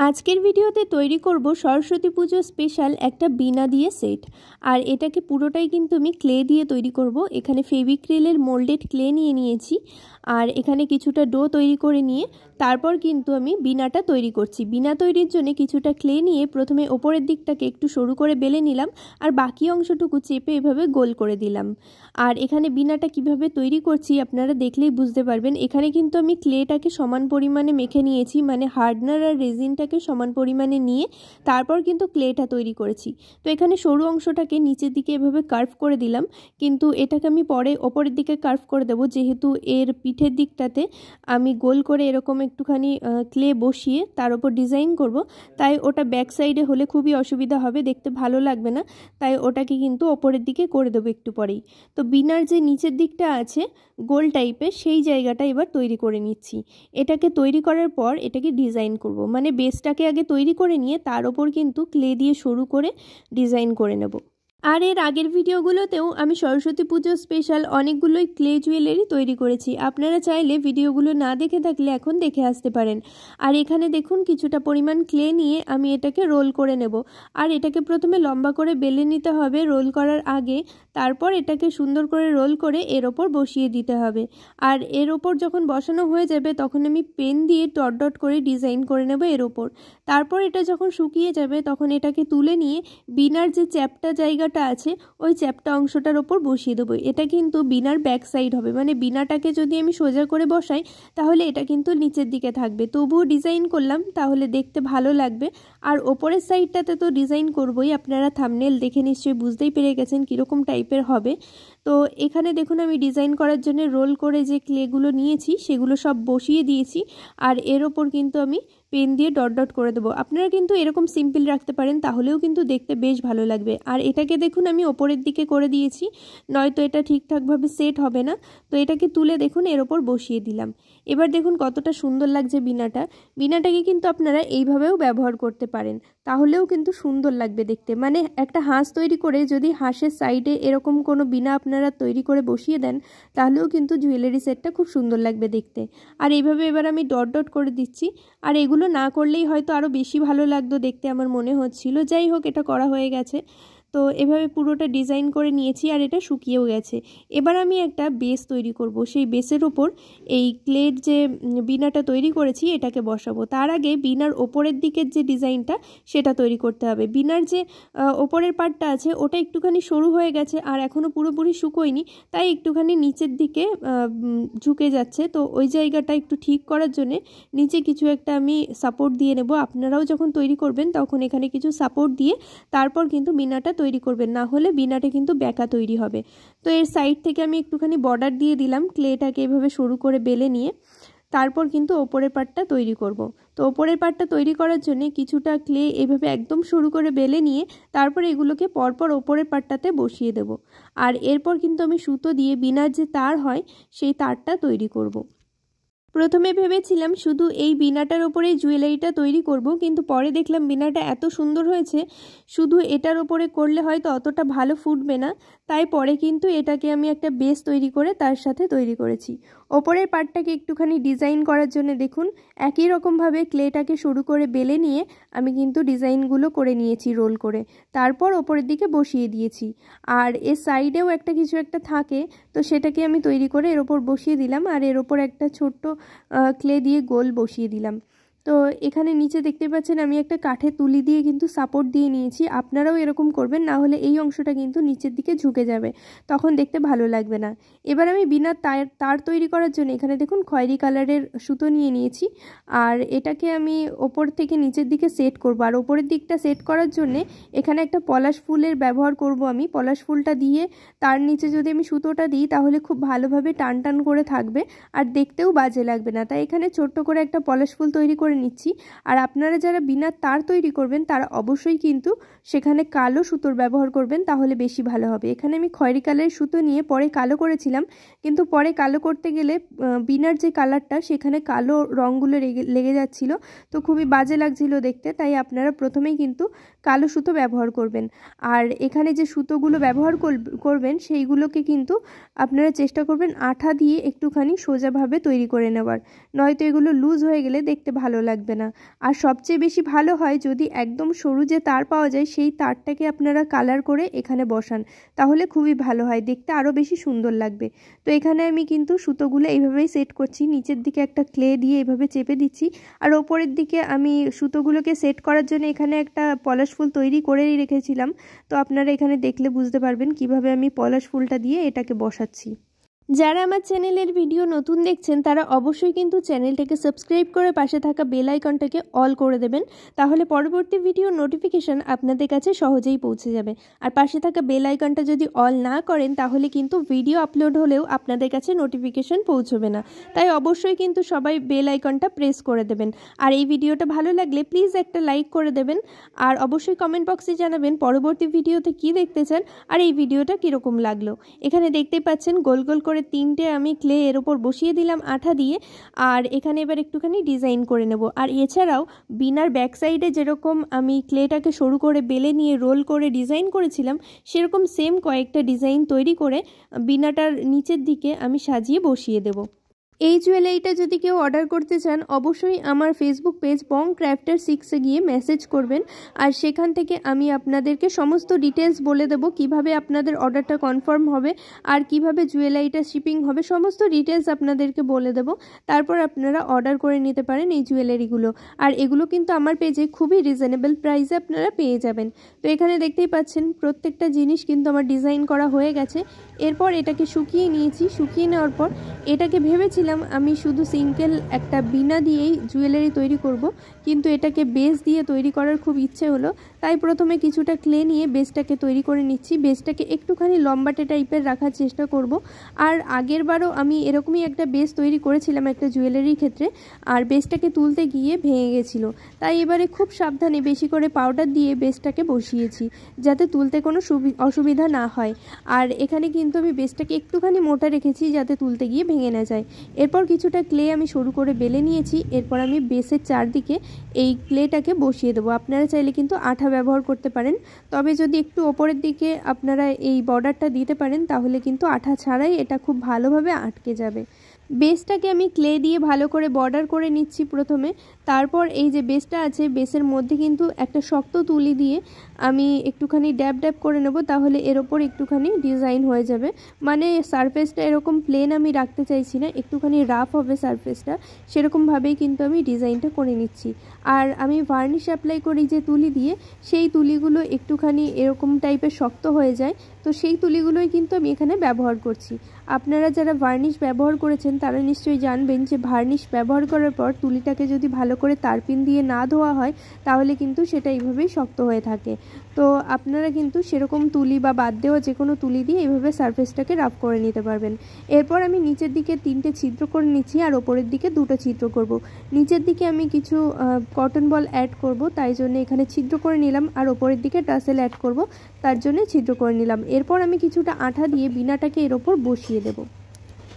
আজকের ভিডিওতে তৈরি করব সরস্বতী পুজো স্পেশাল একটা বিনা দিয়ে সেট। আর এটাকে পুরোটাই কিন্তু আমি ক্লে দিয়ে তৈরি করব। এখানে ফেভিক্রিলের মোল্ডেড ক্লে নিয়ে নিয়েছি আর এখানে কিছুটা ডো তৈরি করে নিয়ে তারপর কিন্তু আমি বিনাটা তৈরি করছি। বিনা তৈরির জন্য কিছুটা ক্লে নিয়ে প্রথমে ওপরের দিকটাকে একটু সরু করে বেলে নিলাম আর বাকি অংশটুকু চেপে এভাবে গোল করে দিলাম। আর এখানে বিনাটা কিভাবে তৈরি করছি আপনারা দেখলেই বুঝতে পারবেন। এখানে কিন্তু আমি ক্লেটাকে সমান পরিমাণে মেখে নিয়েছি, মানে হার্ডনার আর রেজিনটাকে সমান পরিমাণে নিয়ে তারপর কিন্তু ক্লেটা তৈরি করেছি। তো এখানে সরু অংশটাকে নিচের দিকে এভাবে কার্ভ করে দিলাম, কিন্তু এটাকে আমি পরে ওপরের দিকে কার্ভ করে দেবো, যেহেতু এর পিঠের দিকটাতে আমি গোল করে এরকম একটুখানি ক্লে বসিয়ে তার উপর ডিজাইন করব। তাই ওটা ব্যাক সাইডে হলে খুবই অসুবিধা হবে, দেখতে ভালো লাগবে না। তাই ওটাকে কিন্তু ওপরের দিকে করে দেবো একটু পরেই। তো বিনার যে নিচের দিকটা আছে গোল টাইপের, সেই জায়গাটা এবার তৈরি করে নিচ্ছি। এটাকে তৈরি করার পর এটাকে ডিজাইন করব, মানে বেসটাকে আগে তৈরি করে নিয়ে তার ওপর কিন্তু ক্লে দিয়ে শুরু করে ডিজাইন করে নেব। আর এর আগের ভিডিওগুলোতেও আমি সরস্বতী পুজো স্পেশাল অনেকগুলোই ক্লে জুয়েলারি তৈরি করেছি। আপনারা চাইলে ভিডিওগুলো না দেখে থাকলে এখন দেখে আসতে পারেন। আর এখানে দেখুন কিছুটা পরিমাণ ক্লে নিয়ে আমি এটাকে রোল করে নেব। আর এটাকে প্রথমে লম্বা করে বেলে নিতে হবে রোল করার আগে, তারপর এটাকে সুন্দর করে রোল করে এর ওপর বসিয়ে দিতে হবে। আর এর ওপর যখন বসানো হয়ে যাবে তখন আমি পেন দিয়ে ডট ডট করে ডিজাইন করে নেব এর ওপর। তারপর এটা যখন শুকিয়ে যাবে তখন এটাকে তুলে নিয়ে বিনার যে চ্যাপটা জায়গা আছে ওই চ্যাপটা অংশটার ওপর বসিয়ে দেবো। এটা কিন্তু বিনার ব্যাক সাইড হবে, মানে বিনাটাকে যদি আমি সোজা করে বসাই তাহলে এটা কিন্তু নিচের দিকে থাকবে। তবুও ডিজাইন করলাম তাহলে দেখতে ভালো লাগবে। আর ওপরের সাইডটাতে তো ডিজাইন করবই, আপনারা থাম্বনেল দেখে নিশ্চয়ই বুঝতেই পেরে গেছেন কীরকম টাইপের হবে। তো এখানে দেখুন আমি ডিজাইন করার জন্য রোল করে যে ক্লেগুলো নিয়েছি সেগুলো সব বসিয়ে দিয়েছি আর এর ওপর কিন্তু আমি পেন দিয়ে ডট ডট করে দেবো। আপনারা কিন্তু এরকম সিম্পল রাখতে পারেন, তাহলেও কিন্তু দেখতে বেশ ভালো লাগবে। আর এটাকে দেখুন আমি ওপরের দিকে করে দিয়েছি, নয়তো এটা ঠিকঠাকভাবে সেট হবে না। তো এটাকে তুলে দেখুন এর ওপর বসিয়ে দিলাম। এবার দেখুন কতটা সুন্দর লাগছে বিনাটা। বিনাটাকে কিন্তু আপনারা এইভাবেও ব্যবহার করতে পারেন, তাহলেও কিন্তু সুন্দর লাগবে দেখতে। মানে একটা হাঁস তৈরি করে যদি হাঁসের সাইডে এরকম কোনো বিনা আপনারা তৈরি করে বসিয়ে দেন তাহলেও কিন্তু জুয়েলারি সেটটা খুব সুন্দর লাগবে দেখতে। আর এইভাবে এবার আমি ডট ডট করে দিচ্ছি। আর এগুলো না করলেই হয়তো আরও বেশি ভালো লাগতো দেখতে আমার মনে হচ্ছিল। যাই হোক, এটা করা হয়ে গেছে। তো এভাবে পুরোটা ডিজাইন করে নিয়েছি আর এটা শুকিয়েও গেছে। এবার আমি একটা বেস তৈরি করব। সেই বেসের ওপর এই ক্লের যে বিনাটা তৈরি করেছি এটাকে বসাবো। তার আগে বিনার ওপরের দিকের যে ডিজাইনটা সেটা তৈরি করতে হবে। বিনার যে ওপরের পার্টটা আছে ওটা একটুখানি সরু হয়ে গেছে আর এখনও পুরোপুরি শুকোয়নি, তাই একটুখানি নিচের দিকে ঝুঁকে যাচ্ছে। তো ওই জায়গাটা একটু ঠিক করার জন্যে নিচে কিছু একটা আমি সাপোর্ট দিয়ে নেব। আপনারাও যখন তৈরি করবেন তখন এখানে কিছু সাপোর্ট দিয়ে তারপর কিন্তু বিনাটা তৈরি করবেন, না হলে বিনাটা কিন্তু বেঁকা তৈরি হবে। তো এর সাইড থেকে আমি একটুখানি বর্ডার দিয়ে দিলাম ক্লেটাকে এভাবে সরু করে বেলে নিয়ে। তারপর কিন্তু ওপরের পার্টটা তৈরি করব। তো ওপরের পার্টটা তৈরি করার জন্য কিছুটা ক্লে এভাবে একদম সরু করে বেলে নিয়ে তারপর এগুলোকে পরপর ওপরের পার্টটাতে বসিয়ে দেব। আর এরপর কিন্তু আমি সুতো দিয়ে বিনার যে তার হয় সেই তারটা তৈরি করব। প্রথমে ভেবেছিলাম শুধু এই বিনাটার ওপরেই জুয়েলারিটা তৈরি করব, কিন্তু পরে দেখলাম বিনাটা এত সুন্দর হয়েছে শুধু এটার ওপরে করলে হয়তো অতটা ভালো ফুটবে না। তাই পরে কিন্তু এটাকে আমি একটা বেস তৈরি করে তার সাথে তৈরি করেছি। ওপরের পার্টটাকে একটুখানি ডিজাইন করার জন্য দেখুন একই রকমভাবে ক্লেটাকে শুরু করে বেলে নিয়ে আমি কিন্তু ডিজাইনগুলো করে নিয়েছি রোল করে, তারপর ওপরের দিকে বসিয়ে দিয়েছি। আর এর সাইডেও একটা কিছু একটা থাকে, তো সেটাকে আমি তৈরি করে এর ওপর বসিয়ে দিলাম আর এর ওপর একটা ছোট্ট ক্লে দিয়ে গোল বসিয়ে দিলাম। তো এখানে নিচে দেখতে পাচ্ছেন আমি একটা কাঠের তুলি দিয়ে কিন্তু সাপোর্ট দিয়ে নিয়েছি। আপনারাও এরকম করবেন, না হলে এই অংশটা কিন্তু নিচের দিকে ঝুঁকে যাবে, তখন দেখতে ভালো লাগবে না। এবার আমি বিনা তার তৈরি করার জন্য এখানে দেখুন খয়েরি কালারের সুতো নিয়ে নিয়েছি আর এটাকে আমি ওপর থেকে নিচের দিকে সেট করব। আর ওপরের দিকটা সেট করার জন্যে এখানে একটা পলাশ ফুলের ব্যবহার করব আমি। পলাশ ফুলটা দিয়ে তার নিচে যদি আমি সুতোটা দিই তাহলে খুব ভালোভাবে টান টান করে থাকবে আর দেখতেও বাজে লাগবে না। তাই এখানে ছোট্ট করে একটা পলাশ ফুল তৈরি করে নিচ্ছি। আর আপনারা যারা বিনা তার তৈরি করবেন তারা অবশ্যই কিন্তু সেখানে কালো সুতোর ব্যবহার করবেন, তাহলে বেশি ভালো হবে। এখানে আমি খয়েরি কালারের সুতো নিয়ে পরে কালো করেছিলাম, কিন্তু পরে কালো করতে গেলে বিনার যে কালারটা সেখানে কালো রঙগুলো লেগে যাচ্ছিল, তো খুবই বাজে লাগছিল দেখতে। তাই আপনারা প্রথমেই কিন্তু কালো সুতো ব্যবহার করবেন। আর এখানে যে সুতোগুলো ব্যবহার করবেন সেইগুলোকে কিন্তু আপনারা চেষ্টা করবেন আঠা দিয়ে একটুখানি সোজাভাবে তৈরি করে নেওয়ার, নয়তো এগুলো লুজ হয়ে গেলে দেখতে ভালো ভালো লাগবে না। আর সবচেয়ে বেশি ভালো হয় যদি একদম সরু যে তার পাওয়া যায় সেই তারটাকে আপনারা কালার করে এখানে বসান, তাহলে খুবই ভালো হয়, দেখতে আরও বেশি সুন্দর লাগবে। তো এখানে আমি কিন্তু সুতোগুলো এইভাবেই সেট করছি, নিচের দিকে একটা ক্লে দিয়ে এভাবে চেপে দিচ্ছি, আর ওপরের দিকে আমি সুতোগুলোকে সেট করার জন্য এখানে একটা পলাশ ফুল তৈরি করেই রেখেছিলাম। তো আপনারা এখানে দেখলে বুঝতে পারবেন কিভাবে আমি পলাশ ফুলটা দিয়ে এটাকে বসাচ্ছি। যারা আমার চ্যানেলের ভিডিও নতুন দেখছেন তারা অবশ্যই কিন্তু চ্যানেলটাকে সাবস্ক্রাইব করে পাশে থাকা বেল আইকনটাকে অল করে দেবেন, তাহলে পরবর্তী ভিডিওর নোটিফিকেশন আপনাদের কাছে সহজেই পৌঁছে যাবে। আর পাশে থাকা বেল আইকনটা যদি অল না করেন তাহলে কিন্তু ভিডিও আপলোড হলেও আপনাদের কাছে নোটিফিকেশন পৌঁছবে না। তাই অবশ্যই কিন্তু সবাই বেল আইকনটা প্রেস করে দেবেন। আর এই ভিডিওটা ভালো লাগলে প্লিজ একটা লাইক করে দেবেন, আর অবশ্যই কমেন্ট বক্সে জানাবেন পরবর্তী ভিডিওতে কি দেখতে চান আর এই ভিডিওটা কীরকম লাগলো। এখানে দেখতেই পাচ্ছেন গোল গোল করে 3টে আমি ক্লে এর ওপর বসিয়ে দিলাম আঠা দিয়ে, আর এখানে এবার একটুখানি ডিজাইন করে নেব। আর এছাড়াও বিনার ব্যাক সাইডে যেরকম আমি ক্লেটাকে সরু করে বেলে নিয়ে রোল করে ডিজাইন করেছিলাম, সেরকম সেম কয়েকটা ডিজাইন তৈরি করে বিনাটার নিচের দিকে আমি সাজিয়ে বসিয়ে দেব। এই জুয়েলারিটা যদি কেউ অর্ডার করতে চান অবশ্যই আমার ফেসবুক পেজ বং ক্রাফটার 6-এ গিয়ে মেসেজ করবেন, আর সেখান থেকে আমি আপনাদেরকে সমস্ত ডিটেলস বলে দেব কিভাবে আপনাদের অর্ডারটা কনফার্ম হবে আর কিভাবে জুয়েলারিটা শিপিং হবে, সমস্ত ডিটেলস আপনাদেরকে বলে দেব। তারপর আপনারা অর্ডার করে নিতে পারেন এই জুয়েলারিগুলো। আর এগুলো কিন্তু আমার পেজে খুবই রিজনেবল প্রাইসে আপনারা পেয়ে যাবেন। তো এখানে দেখতেই পাচ্ছেন প্রত্যেকটা জিনিস কিন্তু আমার ডিজাইন করা হয়ে গেছে। এরপর এটাকে শুকিয়ে নিয়েছি, শুকিয়ে নেওয়ার পর এটাকে ভেবেছিলাম আমি শুধু সিঙ্গেল একটা বিনা দিয়েই জুয়েলারি তৈরি করব, কিন্তু এটাকে বেস দিয়ে তৈরি করার খুব ইচ্ছে হলো, তাই প্রথমে কিছুটা ক্লে নিয়ে বেসটাকে তৈরি করে নিচ্ছি। বেসটাকে একটুখানি লম্বাটে টাইপের রাখার চেষ্টা করব। আর আগের বারও আমি এরকমই একটা বেস তৈরি করেছিলাম একটা জুয়েলারির ক্ষেত্রে, আর বেসটাকে তুলতে গিয়ে ভেঙে গেছিলো, তাই এবারে খুব সাবধানে বেশি করে পাউডার দিয়ে বেসটাকে বসিয়েছি যাতে তুলতে কোনো অসুবিধা না হয়। আর এখানে কিন্তু আমি বেসটাকে একটুখানি মোটা রেখেছি যাতে তুলতে গিয়ে ভেঙে না যায়। এরপর কিছুটা ক্লে আমি সরু করে বেলে নিয়েছি, এরপর আমি বেসের চারদিকে এই ক্লেটাকে বসিয়ে দেবো। আপনারা চাইলে কিন্তু আঠা ব্যবহার করতে পারেন, তবে যদি একটু ওপরের দিকে আপনারা এই বর্ডারটা দিতে পারেন তাহলে কিন্তু আঠা ছাড়াই এটা খুব ভালোভাবে আটকে যাবে। বেসটাকে আমি ক্লে দিয়ে ভালো করে বর্ডার করে নিচ্ছি প্রথমে, তারপর এই যে বেসটা আছে বেসের মধ্যে কিন্তু একটা শক্ত তুলি দিয়ে আমি একটুখানি ড্যাব ড্যাব করে নেব, তাহলে এর ওপর একটুখানি ডিজাইন হয়ে যাবে। মানে সারফেসটা এরকম প্লেন আমি রাখতে চাইছি না, একটুখানি রাফ হবে সারফেসটা, সেরকমভাবেই কিন্তু আমি ডিজাইনটা করে নিচ্ছি। আর আমি ভার্নিশ অ্যাপ্লাই করি যে তুলি দিয়ে, সেই তুলিগুলো একটুখানি এরকম টাইপের শক্ত হয়ে যায়, তো সেই তুলিগুলোই কিন্তু আমি এখানে ব্যবহার করছি। আপনারা যারা ভার্নিশ ব্যবহার করেছেন তারা নিশ্চয়ই জানবেন যে ভার্নিশ ব্যবহার করার পর তুলিটাকে যদি ভালো করে তারপিন দিয়ে না ধোয়া হয় তাহলে কিন্তু সেটা এইভাবেই শক্ত হয়ে থাকে। তো আপনারা কিন্তু সেরকম তুলি বা বাদ দেওয়া যে কোনো তুলি দিয়ে এইভাবে সারফেসটাকে রাফ করে নিতে পারবেন। এরপর আমি নিচের দিকে 3টে ছিদ্র করে নিচ্ছি আর ওপরের দিকে 2টো ছিদ্র করব। নিচের দিকে আমি কিছু কটন বল অ্যাড করব, তাই জন্য এখানে ছিদ্র করে নিলাম, আর ওপরের দিকে টাসেল অ্যাড করব, তার জন্য ছিদ্র করে নিলাম। এরপর আমি কিছুটা আঠা দিয়ে বিনাটাকে এর ওপর বসিয়ে দেব।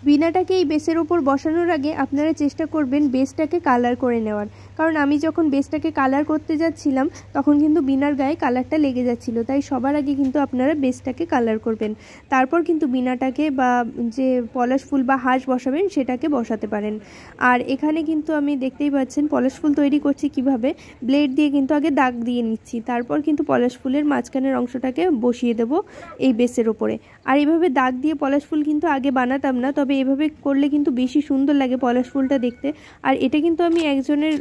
বিনাটাকে এই বেসের ওপর বসানোর আগে আপনারা চেষ্টা করবেন বেসটাকে কালার করে নেওয়ার, কারণ আমি যখন বেসটাকে কালার করতে যাচ্ছিলাম তখন কিন্তু বিনার গায়ে কালারটা লেগে যাচ্ছিল, তাই সবার আগে কিন্তু আপনারা বেসটাকে কালার করবেন, তারপর কিন্তু বিনাটাকে বা যে পলাশ ফুল বা হাঁস বসাবেন সেটাকে বসাতে পারেন। আর এখানে কিন্তু আমি দেখতেই পাচ্ছেন পলাশ ফুল তৈরি করছি কিভাবে, ব্লেড দিয়ে কিন্তু আগে দাগ দিয়ে নিচ্ছি, তারপর কিন্তু পলাশ ফুলের মাঝখানের অংশটাকে বসিয়ে দেব এই বেসের ওপরে। আর এইভাবে দাগ দিয়ে পলাশ ফুল কিন্তু আগে বানাতাম না, তবে এভাবে করলে কিন্তু বেশি সুন্দর লাগে পলাশ ফুলটা দেখতে। আর এটা কিন্তু আমি একজনের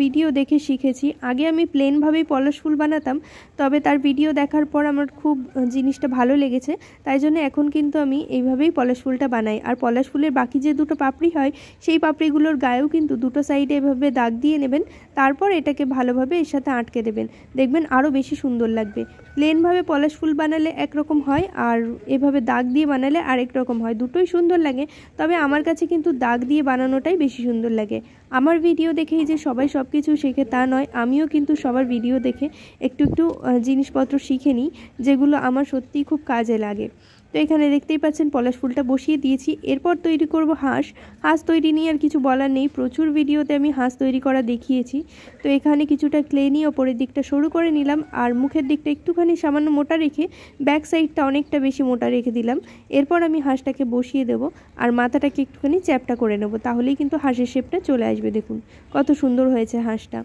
ভিডিও দেখে শিখেছি, আগে আমি প্লেনভাবেই পলাশ ফুল বানাতাম, তবে তার ভিডিও দেখার পর আমার খুব জিনিসটা ভালো লেগেছে, তাই জন্য এখন কিন্তু আমি এইভাবেই পলাশ ফুলটা বানাই। আর পলাশ ফুলের বাকি যে 2টো পাপড়ি হয় সেই পাপড়িগুলোর গায়েও কিন্তু 2টো সাইডে এভাবে দাগ দিয়ে নেবেন, তারপর এটাকে ভালোভাবে এর সাথে আটকে দেবেন, দেখবেন আরও বেশি সুন্দর লাগবে। প্লেনভাবে পলাশ ফুল বানালে একরকম হয়, আর এভাবে দাগ দিয়ে বানালে আরেক রকম হয়, দুটোই সুন্দর লাগে, তবে আমার কাছে কিন্তু দাগ দিয়ে বানানোটাই বেশি সুন্দর লাগে। আমার ভিডিও দেখেই যে সবাই সব কিছু শেখে তা নয়, আমিও কিন্তু সবার ভিডিও দেখে একটু একটু জিনিসপত্র শিখে নিই যেগুলো আমার সত্যিই খুব কাজে লাগে। তো এখানে দেখতেই পাচ্ছেন পলাশ ফুলটা বসিয়ে দিয়েছি। এরপর তৈরি করব হাঁস। হাঁস তৈরি নিয়ে আর কিছু বলার নেই, প্রচুর ভিডিওতে আমি হাঁস তৈরি করা দেখিয়েছি। তো এখানে কিছুটা ক্লে নিয়ে ওপরের দিকটা সরু করে নিলাম, আর মুখের দিকটা একটুখানি সামান্য মোটা রেখে ব্যাক সাইডটা অনেকটা বেশি মোটা রেখে দিলাম। এরপর আমি হাঁসটাকে বসিয়ে দেবো আর মাথাটাকে একটুখানি চ্যাপটা করে নেব, তাহলেই কিন্তু হাঁসের শেপটা চলে আসবে। দেখুন কত সুন্দর হয়েছে হাঁসটা।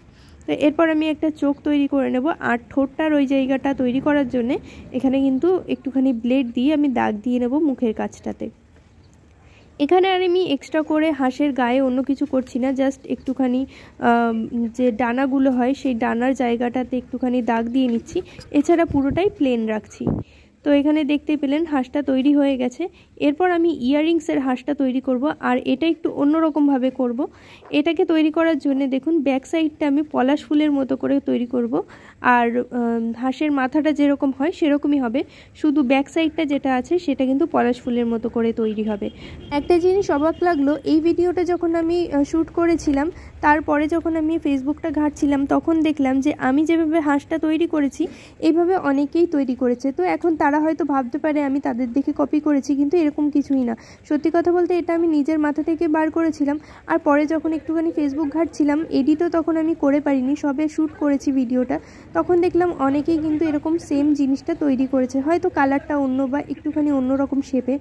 তো এরপর আমি একটা চোখ তৈরি করে নেব, আর ঠোঁটটার ওই জায়গাটা তৈরি করার জন্যে এখানে কিন্তু একটুখানি ব্লেড দিয়ে আমি দাগ দিয়ে নেব মুখের কাছটাতে। এখানে আর আমি এক্সট্রা করে হাঁসের গায়ে অন্য কিছু করছি না, জাস্ট একটুখানি যে ডানাগুলো হয় সেই ডানার জায়গাটাতে একটুখানি দাগ দিয়ে নিচ্ছি, এছাড়া পুরোটাই প্লেন রাখছি। তো এখানে দেখতে পেলেন হাঁসটা তৈরি হয়ে গেছে। এরপর আমি ইয়াররিংসের হাঁসটা তৈরি করব, আর এটা একটু অন্যরকমভাবে করব। এটাকে তৈরি করার জন্য দেখুন ব্যাক সাইডটা আমি পলাশ ফুলের মতো করে তৈরি করব, আর হাঁসের মাথাটা যেরকম হয় সেরকমই হবে, শুধু ব্যাক সাইডটা যেটা আছে সেটা কিন্তু পলাশ ফুলের মতো করে তৈরি হবে। একটা জিনিস অবাক লাগলো, এই ভিডিওটা যখন আমি শ্যুট করেছিলাম তারপরে যখন আমি ফেসবুকটা ঘাঁটছিলাম তখন দেখলাম যে আমি যেভাবে হাঁসটা তৈরি করেছি এইভাবে অনেকেই তৈরি করেছে। তো এখন তারা হয়তো ভাবতে পারে আমি তাদের দেখে কপি করেছি, কিন্তু এরকম কিছুই না। সত্যি কথা বলতে এটা আমি নিজের মাথা থেকে বার করেছিলাম, আর পরে যখন একটুখানি ফেসবুক ঘাঁটছিলাম, এডিটও তখন আমি করে পারিনি, সবে শ্যুট করেছি ভিডিওটা, তখন দেখলাম অনেকেই কিন্তু এরকম সেম জিনিসটা তৈরি করেছে, হয়তো কালারটা অন্য বা একটুখানি অন্যরকম শেপে,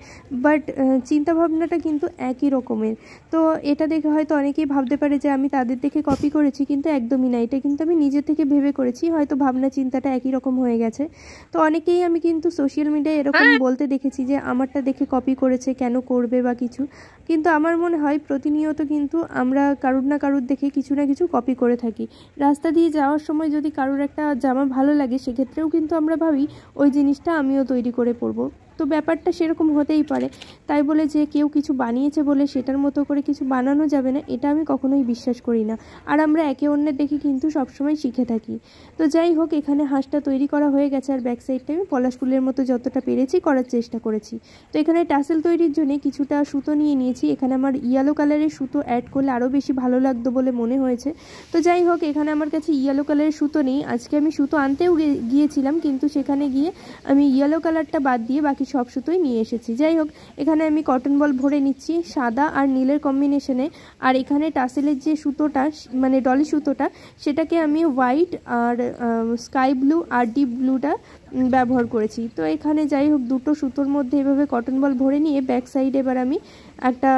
বাট চিন্তাভাবনাটা কিন্তু একই রকমের। তো এটা দেখে হয়তো অনেকেই ভাবতে পারে যে আমি তাদের দেখে কপি করেছি, কিন্তু একদমই না, এটা কিন্তু আমি নিজে থেকে ভেবে করেছি, হয়তো ভাবনা চিন্তাটা একই রকম হয়ে গেছে। তো অনেকেই আমি কিন্তু সোশ্যাল মিডিয়ায় এরকম বলতে দেখেছি যে আমারটা দেখে কপি করেছে, কেন করবে বা কিছু, কিন্তু আমার মনে হয় প্রতিনিয়ত কিন্তু আমরা কারুর না কারুর দেখে কিছু না কিছু কপি করে থাকি। রাস্তা দিয়ে যাওয়ার সময় যদি কারুর একটা জামা ভালো লাগে সেক্ষেত্রেও কিন্তু আমরা ভাবি ওই জিনিসটা আমিও তৈরি করে পরবো। তো ব্যাপারটা সেরকম হতেই পারে, তাই বলে যে কেউ কিছু বানিয়েছে বলে সেটার মতো করে কিছু বানানো যাবে না, এটা আমি কখনোই বিশ্বাস করি না। আর আমরা একে অন্যের দেখে কিন্তু সবসময় শিখে থাকি। তো যাই হোক, এখানে হাঁসটা তৈরি করা হয়ে গেছে, আর ব্যাক সাইডটা আমি পলাশ ফুলের মতো যতটা পেরেছি করার চেষ্টা করেছি। তো এখানে টাসেল তৈরির জন্য কিছুটা সুতো নিয়ে নিয়েছি, এখানে আমার ইয়েলো কালারের সুতো অ্যাড করলে আরও বেশি ভালো লাগতো বলে মনে হয়েছে। তো যাই হোক, এখানে আমার কাছে ইয়েলো কালারের সুতো নেই, আজকে আমি সুতো আনতেও গিয়েছিলাম, কিন্তু সেখানে গিয়ে আমি ইয়েলো কালারটা বাদ দিয়ে বাকি সব সুতোই নিয়ে এসেছি। যাই হোক, এখানে আমি কটন বল ভরে নিচ্ছি সাদা আর নীলের কম্বিনেশনে, আর এখানে টাসেলের যে সুতোটা মানে ডলি সুতোটা সেটাকে আমি হোয়াইট আর স্কাই ব্লু আর ডিপ ব্লুটা ব্যবহার করেছি। তো এখানে যাই হোক দুটো সুতোর মধ্যে এভাবে কটন বল ভরে নিয়ে ব্যাক সাইডে এবার আমি একটা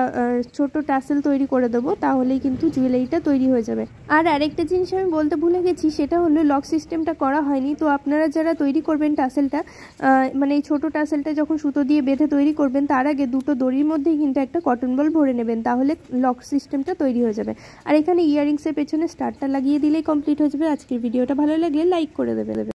ছোট টাসেল তৈরি করে দেবো, তাহলেই কিন্তু জুয়েলারিটা তৈরি হয়ে যাবে। আর আরেকটা জিনিস আমি বলতে ভুলে গেছি, সেটা হলো লক সিস্টেমটা করা হয়নি। তো আপনারা যারা তৈরি করবেন টাসেলটা, মানে এই ছোটো টাসেলটা যখন সুতো দিয়ে বেঁধে তৈরি করবেন তার আগে দুটো দড়ির মধ্যেই কিন্তু একটা কটন বল ভরে নেবেন, তাহলে লক সিস্টেমটা তৈরি হয়ে যাবে। আর এখানে ইয়াররিংসের পেছনে স্টারটা লাগিয়ে দিলেই কমপ্লিট হয়ে যাবে। আজকের ভিডিওটা ভালো লাগলে লাইক করে দেবে।